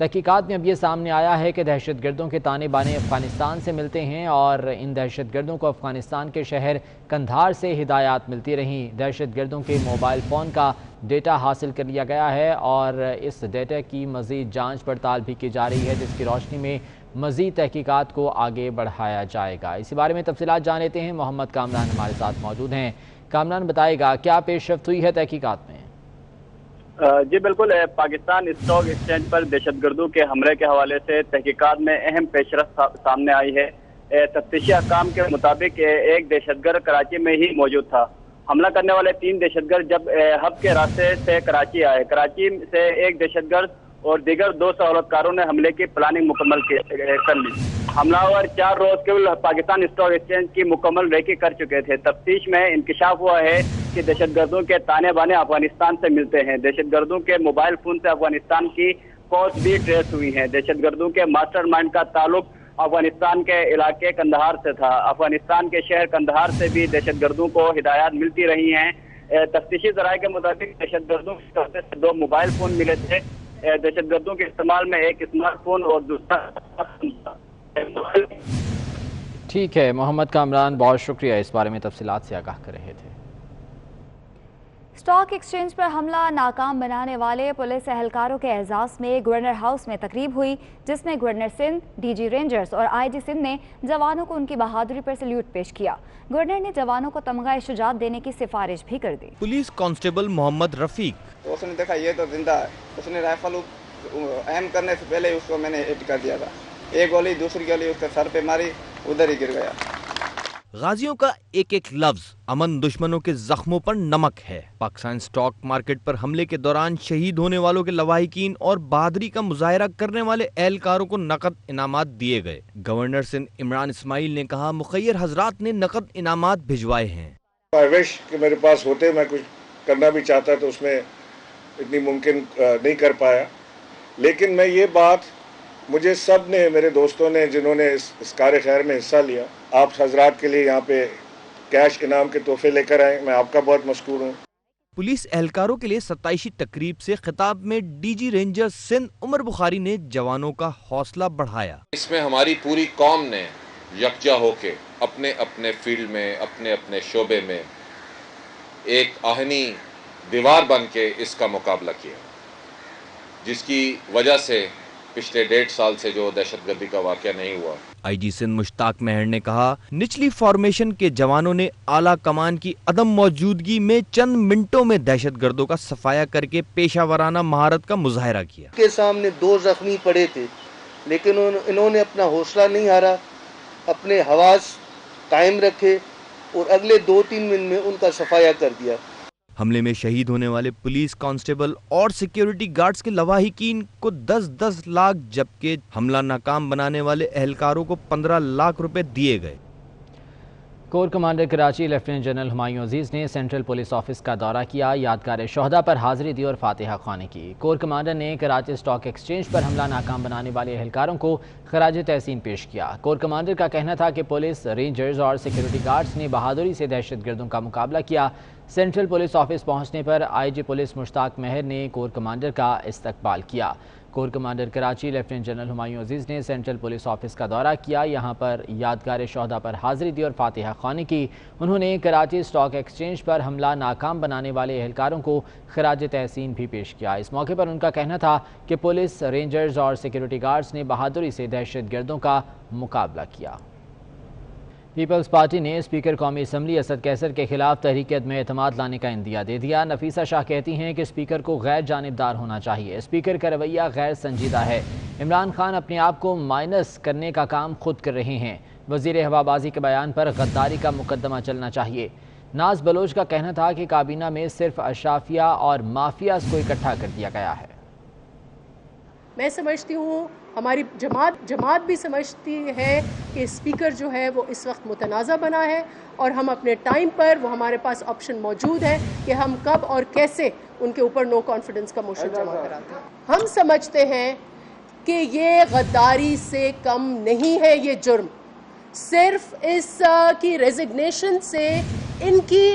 تحقیقات میں اب یہ سامنے آیا ہے کہ دہشت گردوں کے تانے بانے افغانستان سے ملتے ہیں اور ان دہشت گردوں کو افغانستان کے شہر قندھار سے ہدایات ملتی رہیں۔ دہشت گردوں کے موبائل فون کا ڈیٹا حاصل کر لیا گیا ہے اور اس ڈیٹا کی مزید جانچ پڑتال بھی کی جا رہی ہے، جس کی روشنی میں مزید تحقیقات کو آگے بڑھایا جائے گا۔ اسی بارے میں تفصیلات جان لیتے ہیں، محمد کامران ہمارے ساتھ موجود ہیں۔ کامران بتائے گا کیا پیش رفت ہوئی ہے تحقیقات میں؟ جی بالکل، پاکستان اسٹاک ایکسچینج پر دہشت گردوں کے حملے کے حوالے سے تحقیقات میں اہم پیش رفت سامنے آئی ہے۔ تفتیشی حکام کے مطابق ایک دہشت گرد کراچی میں ہی موجود تھا۔ حملہ کرنے والے 3 دہشت گرد جب ہب کے راستے سے کراچی آئے، کراچی سے ایک دہشت گرد اور دیگر 2 سہولت کاروں نے حملے کی پلاننگ مکمل کر لی۔ حملہ آور 4 روز قبل پاکستان اسٹاک ایکسچینج کی مکمل ریکی کر چکے تھے۔ تفتیش میں انکشاف ہوا ہے کہ دہشت گردوں کے تانے بانے افغانستان سے ملتے ہیں۔ دہشت گردوں کے موبائل فون سے افغانستان کی کالز بھی ٹریس ہوئی ہیں۔ دہشت گردوں کے ماسٹر مائنڈ کا تعلق افغانستان کے علاقے قندھار سے تھا۔ افغانستان کے شہر قندھار سے بھی دہشت گردوں کو ہدایات ملتی رہی ہیں۔ تفتیشی ذرائع کے مطابق دہشت گردوں کی طرف سے 2 موبائل فون ملے تھے۔ دہشت گردوں کے استعمال میں ایک اسمارٹ فون اور دوسرا۔ ٹھیک ہے محمد کامران، بہت شکریہ، اس بارے میں تفصیلات سے آگاہ کر رہے تھے۔ اسٹاک ایکسچینج پر حملہ ناکام بنانے والے پولیس اہلکاروں کے اعزاز میں گورنر ہاؤس میں تقریب ہوئی، جس میں governor Sindh, D G rangers اور آئی جی سندھ نے جوانوں کو ان کی بہادری پر سلیوٹ پیش کیا۔ گورنر نے جوانوں کو تمغہ شجاعت دینے کی سفارش بھی کر دی۔ پولیس کانسٹیبل محمد رفیق، اس نے دیکھا یہ تو زندہ ہے، اس نے رائفل اہم کرنے سے پہلے اس کو میں نے ہٹ کر دیا تھا، ایک گولی دوسری گولی اس کے سر پہ ماری، ادھر ہی گر گیا۔ غازیوں کا ایک ایک لفظ امن دشمنوں کے زخموں پر نمک ہے۔ پاکستان سٹاک مارکیٹ پر حملے کے دوران شہید ہونے والوں کے لواحقین اور بہادری کا مظاہرہ کرنے والے اہلکاروں کو نقد انعامات دیے گئے۔ گورنر سندھ عمران اسماعیل نے کہا مخیر حضرات نے نقد انعامات بھجوائے ہیں۔ وش کہ میرے پاس ہوتے، میں کچھ کرنا بھی چاہتا تو اس میں اتنی ممکن نہیں کر پایا، لیکن میں یہ بات مجھے سب نے، میرے دوستوں نے جنہوں نے اس کار خیر میں حصہ لیا، آپ حضرات کے لیے یہاں پہ کیش انعام کے تحفے لے کر آئے، میں آپ کا بہت مشکور ہوں۔ پولیس اہلکاروں کے لیے 27 تقریب سے خطاب میں ڈی جی رینجر سندھ عمر بخاری نے جوانوں کا حوصلہ بڑھایا۔ اس میں ہماری پوری قوم نے یکجا ہو کے اپنے اپنے فیلڈ میں، اپنے اپنے شعبے میں ایک آہنی دیوار بن کے اس کا مقابلہ کیا، جس کی وجہ سے پچھلے 1.5 سال سے جو دہشت گردی کا واقعہ نہیں ہوا۔ آئی جی سندھ مشتاق مہر نے کہا نچلی فارمیشن کے جوانوں نے اعلیٰ کمان کی عدم موجودگی میں چند منٹوں میں دہشت گردوں کا صفایا کر کے پیشہ ورانہ مہارت کا مظاہرہ کیا۔ کے سامنے 2 زخمی پڑے تھے، لیکن انہوں نے اپنا حوصلہ نہیں ہارا، اپنے حواس قائم رکھے اور اگلے 2-3 منٹ میں ان کا صفایا کر دیا۔ حملے میں شہید ہونے والے پولیس کانسٹیبل اور سیکیورٹی گارڈز کے لواحقین کو 10-10 لاکھ جبکہ حملہ ناکام بنانے والے اہلکاروں کو 15 لاکھ روپے دیے گئے۔ Corps commander Karachi lieutenant general Humayun Aziz نے سینٹرل پولیس آفس کا دورہ کیا، یادگار شہداء پر حاضری دی اور فاتحہ خوانی کی۔ کور کمانڈر نے کراچی اسٹاک ایکسچینج پر حملہ ناکام بنانے والے اہلکاروں کو خراج تحسین پیش کیا۔ کور کمانڈر کا کہنا تھا کہ پولیس، رینجرز اور سیکیورٹی گارڈز نے بہادری سے دہشت گردوں کا مقابلہ کیا۔ سینٹرل پولیس آفس پہنچنے پر آئی جی پولیس مشتاق مہر نے کور کمانڈر کا استقبال کیا۔ Corps commander Karachi lieutenant general Humayun Aziz نے سینٹرل پولیس آفس کا دورہ کیا، یہاں پر یادگار شہداء پر حاضری دی اور فاتحہ خوانی کی۔ انہوں نے کراچی اسٹاک ایکسچینج پر حملہ ناکام بنانے والے اہلکاروں کو خراج تحسین بھی پیش کیا۔ اس موقع پر ان کا کہنا تھا کہ پولیس، رینجرز اور سیکیورٹی گارڈز نے بہادری سے دہشت گردوں کا مقابلہ کیا۔ پیپلز پارٹی نے اسپیکر قومی اسمبلی اسد قیصر کے خلاف تحریک عدم اعتماد لانے کا عندیہ دے دیا۔ نفیسہ شاہ کہتی ہیں کہ اسپیکر کو غیر جانبدار ہونا چاہیے، اسپیکر کا رویہ غیر سنجیدہ ہے۔ عمران خان اپنے آپ کو مائنس کرنے کا کام خود کر رہے ہیں، وزیر ہوابازی کے بیان پر غداری کا مقدمہ چلنا چاہیے۔ ناز بلوچ کا کہنا تھا کہ کابینہ میں صرف اشرافیہ اور مافیاز کو اکٹھا کر دیا گیا ہے۔ میں سمجھتی ہوں ہماری جماعت بھی سمجھتی ہے کہ اسپیکر جو ہے وہ اس وقت متنازع بنا ہے، اور ہم اپنے ٹائم پر، وہ ہمارے پاس آپشن موجود ہے کہ ہم کب اور کیسے ان کے اوپر نو کانفیڈنس کا موشن جمع کراتے ہیں۔ ہم سمجھتے ہیں کہ یہ غداری سے کم نہیں ہے، یہ جرم صرف اس کی ریزگنیشن سے ان کی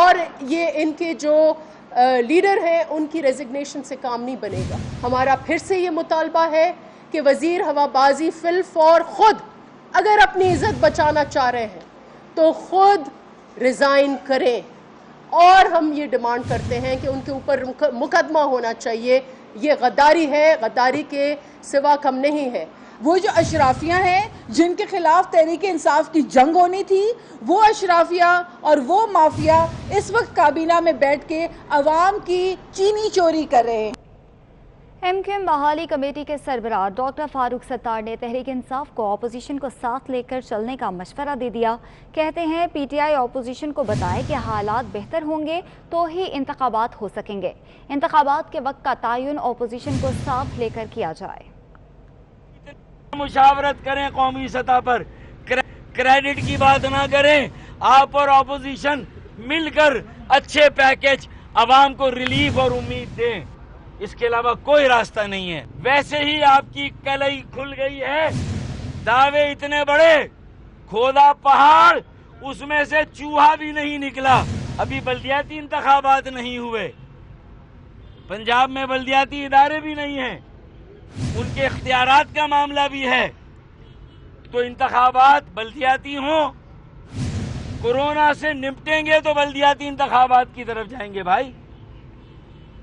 اور یہ ان کے جو لیڈر ہیں ان کی ریزگنیشن سے کام نہیں بنے گا. ہمارا پھر سے یہ مطالبہ ہے کہ وزیر ہوا بازی فی الفور خود اگر اپنی عزت بچانا چاہ رہے ہیں تو خود ریزائن کریں, اور ہم یہ ڈیمانڈ کرتے ہیں کہ ان کے اوپر مقدمہ ہونا چاہیے. یہ غداری ہے, غداری کے سوا کم نہیں ہے. وہ جو اشرافیہ ہیں جن کے خلاف تحریک انصاف کی جنگ ہونی تھی, وہ اشرافیہ اور وہ مافیا اس وقت کابینہ میں بیٹھ کے عوام کی چینی چوری کر رہے ہیں. ایم کیو ایم بحالی کمیٹی کے سربراہ ڈاکٹر فاروق ستار نے تحریک انصاف کو اپوزیشن کو ساتھ لے کر چلنے کا مشورہ دے دیا. کہتے ہیں پی ٹی آئی اپوزیشن کو بتائے کہ حالات بہتر ہوں گے تو ہی انتخابات ہو سکیں گے. انتخابات کے وقت کا تعین اپوزیشن کو ساتھ لے کر کیا جائے. مشاورت کریں قومی سطح پر, کریڈٹ کی بات نہ کریں. آپ اور اپوزیشن مل کر اچھے پیکج عوام کو ریلیف اور امید دیں, اس کے علاوہ کوئی راستہ نہیں ہے. ویسے ہی آپ کی کلئی کھل گئی ہے, دعوے اتنے بڑے, کھودا پہاڑ, اس میں سے چوہا بھی نہیں نکلا. ابھی بلدیاتی انتخابات نہیں ہوئے, پنجاب میں بلدیاتی ادارے بھی نہیں ہیں, ان کے اختیارات کا معاملہ بھی ہے. تو انتخابات بلدیاتی ہوں, کورونا سے نمٹیں گے تو بلدیاتی انتخابات کی طرف جائیں گے بھائی.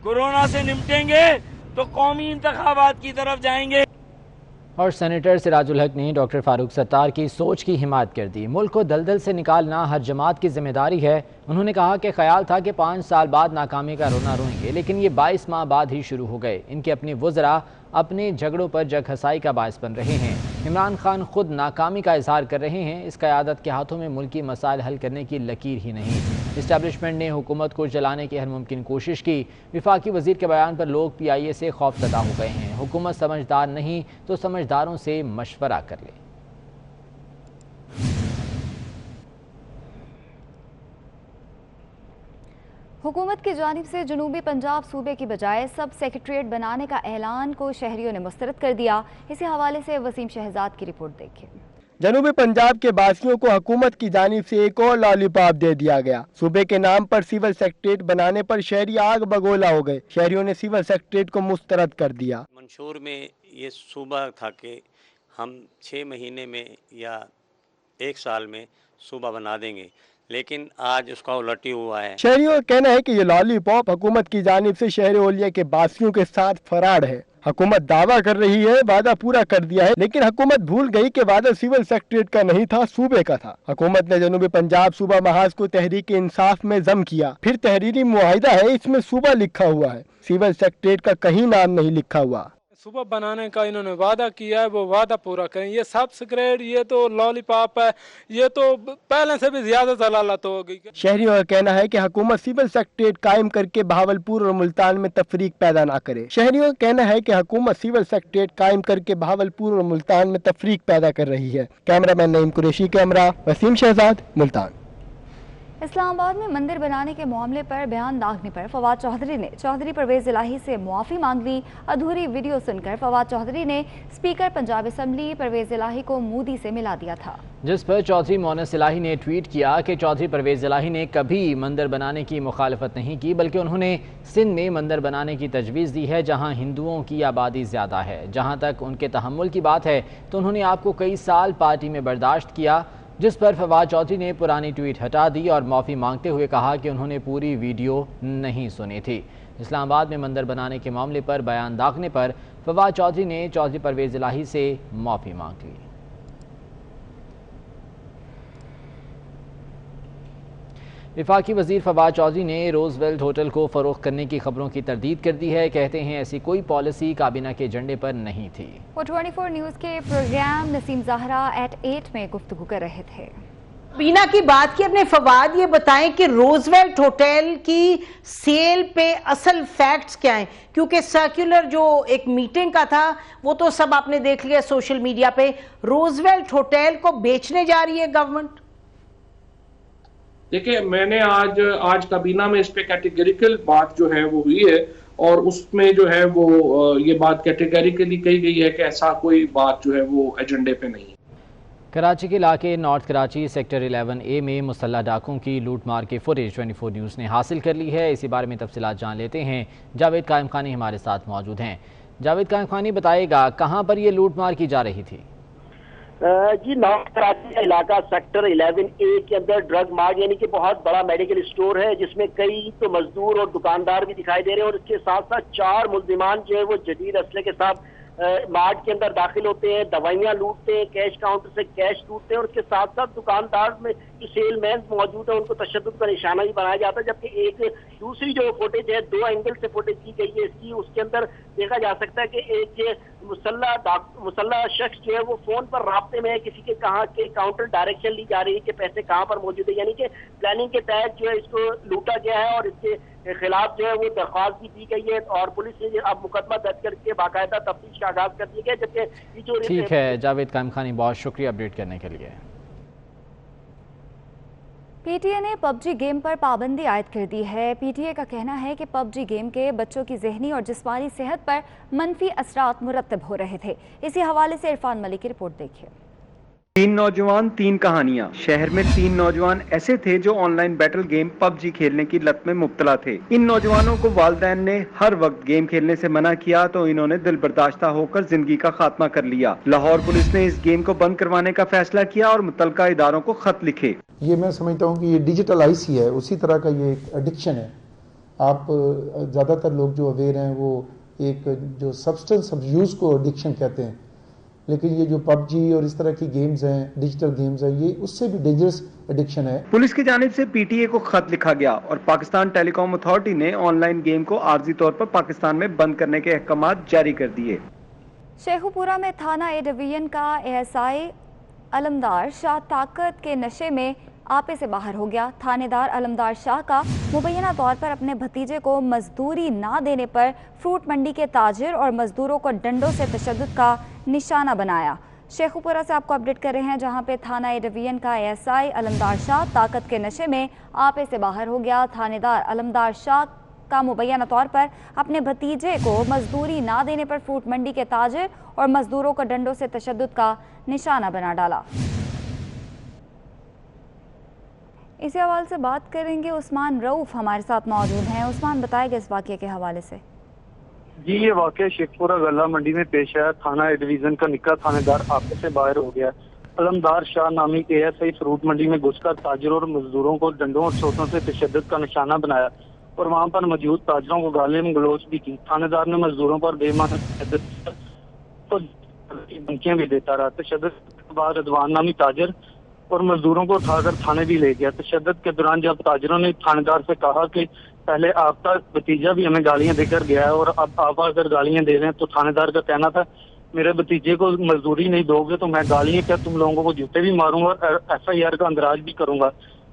کورونا سے نمٹیں گے تو قومی انتخابات کی طرف جائیں گے. اور سینیٹر سراج الحق نے ڈاکٹر فاروق ستار کی سوچ کی حمایت کر دی. ملک کو دلدل سے نکالنا ہر جماعت کی ذمہ داری ہے. انہوں نے کہا کہ خیال تھا کہ 5 سال بعد ناکامی کا رونا روئیں گے, لیکن یہ 22 ماہ بعد ہی شروع ہو گئے. ان کے اپنے وزراء اپنے جھگڑوں پر جگ ہسائی کا باعث بن رہے ہیں. عمران خان خود ناکامی کا اظہار کر رہے ہیں. اس قیادت کے ہاتھوں میں ملکی مسائل حل کرنے کی لکیر ہی نہیں. اسٹیبلشمنٹ نے حکومت کو جلانے کی ہر ممکن کوشش کی. وفاقی وزیر کے بیان پر لوگ پی آئی اے سے خوف زدہ ہو گئے ہیں. حکومت سمجھدار نہیں تو سمجھداروں سے مشورہ کر لے. حکومت کی جانب سے جنوبی پنجاب صوبے کی بجائے سب سیکریٹریٹ بنانے کا اعلان کو شہریوں نے مسترد کر دیا. اسی حوالے سے وسیم شہزاد کی رپورٹ دیکھیں. جنوبی پنجاب کے باسیوں کو حکومت کی جانب سے ایک اور لالی پاپ دے دیا گیا. صوبے کے نام پر سول سیکریٹریٹ بنانے پر شہری آگ بگولا ہو گئے. شہریوں نے سول سیکریٹریٹ کو مسترد کر دیا. منشور میں یہ صوبہ تھا کہ ہم 6 مہینے میں یا 1 سال میں صوبہ بنا دیں گے, لیکن آج اس کا الٹ ہوا ہے. شہریوں کا کہنا ہے کہ یہ لالی پاپ حکومت کی جانب سے شہر اولیا کے باسیوں کے ساتھ فراڈ ہے. حکومت دعویٰ کر رہی ہے وعدہ پورا کر دیا ہے, لیکن حکومت بھول گئی کہ وعدہ سول سیکریٹریٹ کا نہیں تھا, صوبے کا تھا. حکومت نے جنوبی پنجاب صوبہ محاذ کو تحریک انصاف میں ضم کیا. پھر تحریری معاہدہ ہے, اس میں صوبہ لکھا ہوا ہے, سول سیکریٹریٹ کا کہیں نام نہیں لکھا ہوا. صوبہ بنانے کا انہوں نے وعدہ کیا ہے, وہ وعدہ پورا کریں. یہ سب سیکریٹ, یہ تو لالی پاپ ہے, یہ تو پہلے سے بھی زیادہ ضلالت ہو گئی. شہریوں کا کہنا ہے کہ حکومت سول سیکریٹریٹ قائم کر کے بہاولپور اور ملتان میں تفریق پیدا نہ کرے. شہریوں کا کہنا ہے کہ حکومت سول سیکریٹریٹ قائم کر کے بہاولپور اور ملتان میں تفریق پیدا کر رہی ہے. کیمرہ مین نعیم قریشی کے ہمراہ وسیم شہزاد, ملتان. اسلام آباد میں مندر بنانے کے معاملے پر بیان داغنے پر فواد چودھری نے چودھری پرویز الہی سے معافی مانگ لی. ادھوری ویڈیو سن کر فواد چودھری نے اسپیکر پنجاب اسمبلی پرویز الہی کو مودی سے ملا دیا تھا, جس پر چودھری مونس الہی نے ٹویٹ کیا کہ چودھری پرویز الہی نے کبھی مندر بنانے کی مخالفت نہیں کی, بلکہ انہوں نے سندھ میں مندر بنانے کی تجویز دی ہے جہاں ہندوؤں کی آبادی زیادہ ہے. جہاں تک ان کے تحمل کی بات ہے تو انہوں نے آپ کو کئی سال پارٹی میں برداشت کیا, جس پر فواد چودھری نے پرانی ٹویٹ ہٹا دی اور معافی مانگتے ہوئے کہا کہ انہوں نے پوری ویڈیو نہیں سنی تھی. اسلام آباد میں مندر بنانے کے معاملے پر بیان داغنے پر فواد چودھری نے چودھری پرویز الہی سے معافی مانگ لی. وفاقی وزیر فواد چودھری نے روز ویلٹ ہوٹل کو فروخت کرنے کی خبروں کی تردید کر دی ہے. کہتے ہیں ایسی کوئی پالیسی کابینہ کے ایجنڈے پر نہیں تھی. وہ 24 نیوز کے پروگرام نسیم زہرا ایٹ 8 میں گفتگو کر رہے تھے. کابینہ کی بات کی اپنے فواد, یہ بتائیں کہ روز ویلٹ ہوٹل کی سیل پہ اصل فیکٹس کیا ہیں, کیونکہ سرکولر جو ایک میٹنگ کا تھا وہ تو سب آپ نے دیکھ لیا سوشل میڈیا پہ. روز ویلٹ ہوٹل کو بیچنے جا رہی ہے گورنمنٹ. دیکھیں, میں نے آج کابینہ میں اس پہ کیٹیگریکل بات جو ہے وہ ہوئی ہے, اور اس میں جو ہے وہ یہ بات کیٹیگریکلی کہی گئی ہے کہ ایسا کوئی بات جو ہے وہ ایجنڈے پہ نہیں ہے. کراچی کے علاقے نارتھ کراچی سیکٹر 11A میں مسلح ڈاکوں کی لوٹ مار کے فوٹیج 24 نیوز نے حاصل کر لی ہے۔ اسی بارے میں تفصیلات جان لیتے ہیں، جاوید قائم خانی ہمارے ساتھ موجود ہیں۔ جاوید قائم خانی بتائے گا کہاں پر یہ لوٹ مار کی جا رہی تھی؟ جی نارتھ کراچی کا علاقہ سیکٹر 11A کے اندر ڈرگ مارٹ یعنی کہ بہت بڑا میڈیکل اسٹور ہے، جس میں کئی تو مزدور اور دکاندار بھی دکھائی دے رہے ہیں، اور اس کے ساتھ ساتھ 4 ملزمان جو ہے وہ جدید اسلحے کے ساتھ مارٹ کے اندر داخل ہوتے ہیں، دوائیاں لوٹتے ہیں، کیش کاؤنٹر سے کیش لوٹتے ہیں، اور اس کے ساتھ ساتھ دکاندار میں جو سیل مینز موجود ہیں ان کو تشدد کا نشانہ بھی بنایا جاتا ہے۔ جبکہ ایک دوسری جو فوٹیج ہے 2 اینگل سے فوٹیج کی گئی ہے اس کی، اس کے اندر دیکھا جا سکتا ہے کہ ایک مسلح شخص جو ہے وہ فون پر رابطے میں ہے کسی کے، کہاں کے کاؤنٹر ڈائریکشن لی جا رہی ہے کہ پیسے کہاں پر موجود ہے، یعنی کہ پلاننگ کے تحت جو ہے اس کو لوٹا گیا ہے، اور اس کے خلاف جو ہے وہ درخواست بھی دی گئی ہے، اور پولیس نے اب مقدمہ درج کر کے باقاعدہ تفتیش کا آغاز کر دیا گیا۔ جبکہ یہ جو ٹھیک ہے جاوید قائم خانی، بہت شکریہ اپڈیٹ کرنے کے لیے۔ پی ٹی اے نے پب جی گیم پر پابندی عائد کر دی ہے۔ پی ٹی اے کا کہنا ہے کہ پب جی گیم کے بچوں کی ذہنی اور جسمانی صحت پر منفی اثرات مرتب ہو رہے تھے۔ اسی حوالے سے عرفان ملک کی رپورٹ دیکھیے۔ 3 نوجوان 3 کہانیاں۔ شہر میں 3 نوجوان ایسے تھے جو online battle game PUBG کھیلنے کی لت میں مبتلا تھے۔ ان نوجوانوں کو والدین نے ہر وقت گیم کھیلنے سے منع کیا تو انہوں نے دل برداشتہ ہو کر زندگی کا خاتمہ کر لیا۔ لاہور پولیس نے اس گیم کو بند کروانے کا فیصلہ کیا اور متعلقہ اداروں کو خط لکھے۔ یہ میں سمجھتا ہوں کہ یہ ڈیجیٹل آئیسی ہے، اسی طرح کا یہ ایک ایڈکشن ہے۔ آپ زیادہ تر لوگ جو اویئر ہیں وہ ایک جو سبسٹنس ابیوز کو ایڈکشن کہتے ہیں، لیکن یہ جو پب جی اور اس طرح کی گیمز ہیں، ڈیجیٹل گیمز ہیں، یہ اس سے بھی ڈینجرس ایڈکشن ہے۔ پولیس کی جانب سے پی ٹی اے کو خط لکھا گیا اور پاکستان ٹیلی کام اتھارٹی نے آن لائن گیم کو عارضی طور پر پاکستان میں بند کرنے کے احکامات جاری کر دیے۔ شیخو پورہ میں تھانہ اے ڈویژن کا ASI علمدار شاہ طاقت کے نشے میں آپے سے باہر ہو گیا۔ تھانے دار علمدار شاہ کا مبینہ طور پر اپنے بھتیجے کو مزدوری نہ دینے پر فروٹ منڈی کے تاجر اور مزدوروں کو ڈنڈوں سے تشدد کا نشانہ بنایا۔ شیخو پورہ سے آپ کو اپڈیٹ کر رہے ہیں، جہاں پہ تھانہ اے ڈویژن کا ASI علمدار شاہ طاقت کے نشے میں آپے سے باہر ہو گیا۔ تھانے دار علمدار شاہ کا مبینہ طور پر اپنے بھتیجے کو مزدوری نہ دینے پر فروٹ منڈی کے تاجر اور مزدوروں کو ڈنڈوں سے تشدد کا نشانہ بنا ڈالا۔ اسی حوالے سے بات کریں گے، عثمان رؤف ہمارے ساتھ موجود ہیں۔ عثمان بتائے گا اس واقعے کے حوالے سے۔ جی یہ واقعہ شیخ پورہ غلہ منڈی میں پیش آیا۔ تھانہ اے ڈویژن کا نکا تھانے دار آپے سے باہر ہو گیا۔ علمدار شاہ نامی ASI فروٹ منڈی میں گھس کر تاجروں اور مزدوروں کو ڈنڈوں اور چوٹوں سے تشدد کا نشانہ بنایا اور وہاں پر موجود تاجروں کو گالی گلوچ بھی کی۔ تھانے دار نے مزدوروں پر بے معنی تشدد اور دھمکیاں بھی دیتا رہا۔ تشدد کے بعد رضوان نامی تاجر اور مزدوروں کو اٹھا کر تھانے بھی لے گیا۔ تشدد کے دوران جب تاجروں نے تھانے دار سے کہا کہ پہلے آپ کا بھتیجا بھی ہمیں گالیاں دے کر گیا ہے اور اب آپ اگر گالیاں دے رہے ہیں، تو تھانے دار کا کہنا تھا میرے بھتیجے کو مزدوری نہیں دو گے تو میں گالیاں کیا تم لوگوں کو جوتے بھی ماروں گا اور FIR کا اندراج بھی کروں گا۔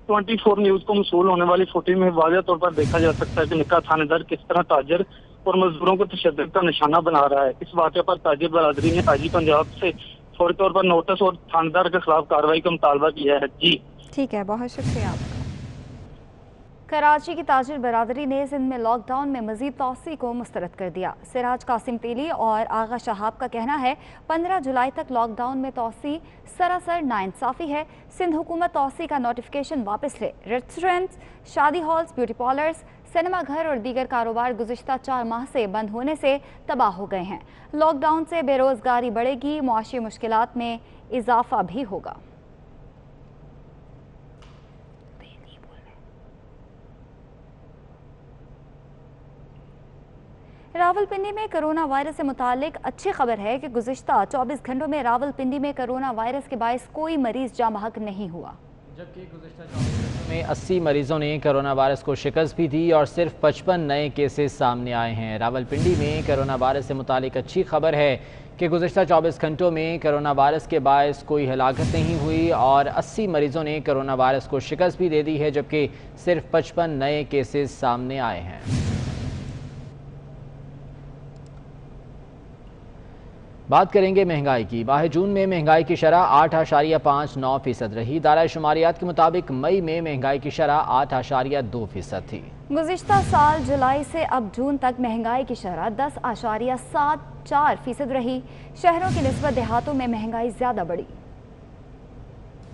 24 نیوز کو موصول ہونے والی فوٹیج میں واضح طور پر دیکھا جا سکتا ہے کہ نکا تھانے دار کس طرح تاجر اور مزدوروں کو تشدد کا نشانہ بنا رہا ہے۔ اس واقعے پر تاجر برادری نے IG پنجاب سے فوری طور پر نوٹس اور تھانے دار کے خلاف کارروائی کا مطالبہ کیا ہے۔ جی ٹھیک ہے، بہت شکریہ آپ کا۔ کراچی کی تاجر برادری نے سندھ میں لاک ڈاؤن میں مزید توسیع کو مسترد کر دیا۔ سراج قاسم تیلی اور آغا شہاب کا کہنا ہے 15 جولائی تک لاک ڈاؤن میں توسیع سراسر ناانصافی ہے۔ سندھ حکومت توسیع کا نوٹیفیکیشن واپس لے۔ ریسٹورنٹس، شادی ہالز، بیوٹی پارلرز، سینما گھر اور دیگر کاروبار گزشتہ 4 ماہ سے بند ہونے سے تباہ ہو گئے ہیں۔ لاک ڈاؤن سے بے روزگاری بڑھے گی، معاشی مشکلات میں اضافہ بھی ہوگا۔ راولپنڈی میں کرونا وائرس سے متعلق اچھی خبر ہے کہ گزشتہ 24 گھنٹوں میں راولپنڈی میں کرونا وائرس کے باعث کوئی مریض جاں بحق نہیں ہوا، جبکہ گزشتہ 24 گھنٹوں میں 80 مریضوں نے کرونا وائرس کو شکست بھی دی اور صرف 55 نئے کیسز سامنے آئے ہیں۔ راولپنڈی میں کرونا وائرس سے متعلق اچھی خبر ہے کہ گزشتہ 24 گھنٹوں میں کرونا وائرس کے باعث کوئی ہلاکت نہیں ہوئی اور 80 مریضوں نے کرونا وائرس کو شکست بھی دے دی ہے، جبکہ صرف 55 نئے کیسز سامنے آئے ہیں۔ بات کریں گے مہنگائی کی۔ ماہ جون میں مہنگائی کی شرح 8.59% رہی۔ دارائے شماریات کے مطابق مئی میں مہنگائی کی شرح 8.2% تھی۔ گزشتہ سال جولائی سے اب جون تک مہنگائی کی شرح 10.74% رہی۔ شہروں کی نسبت دیہاتوں میں مہنگائی زیادہ بڑھی۔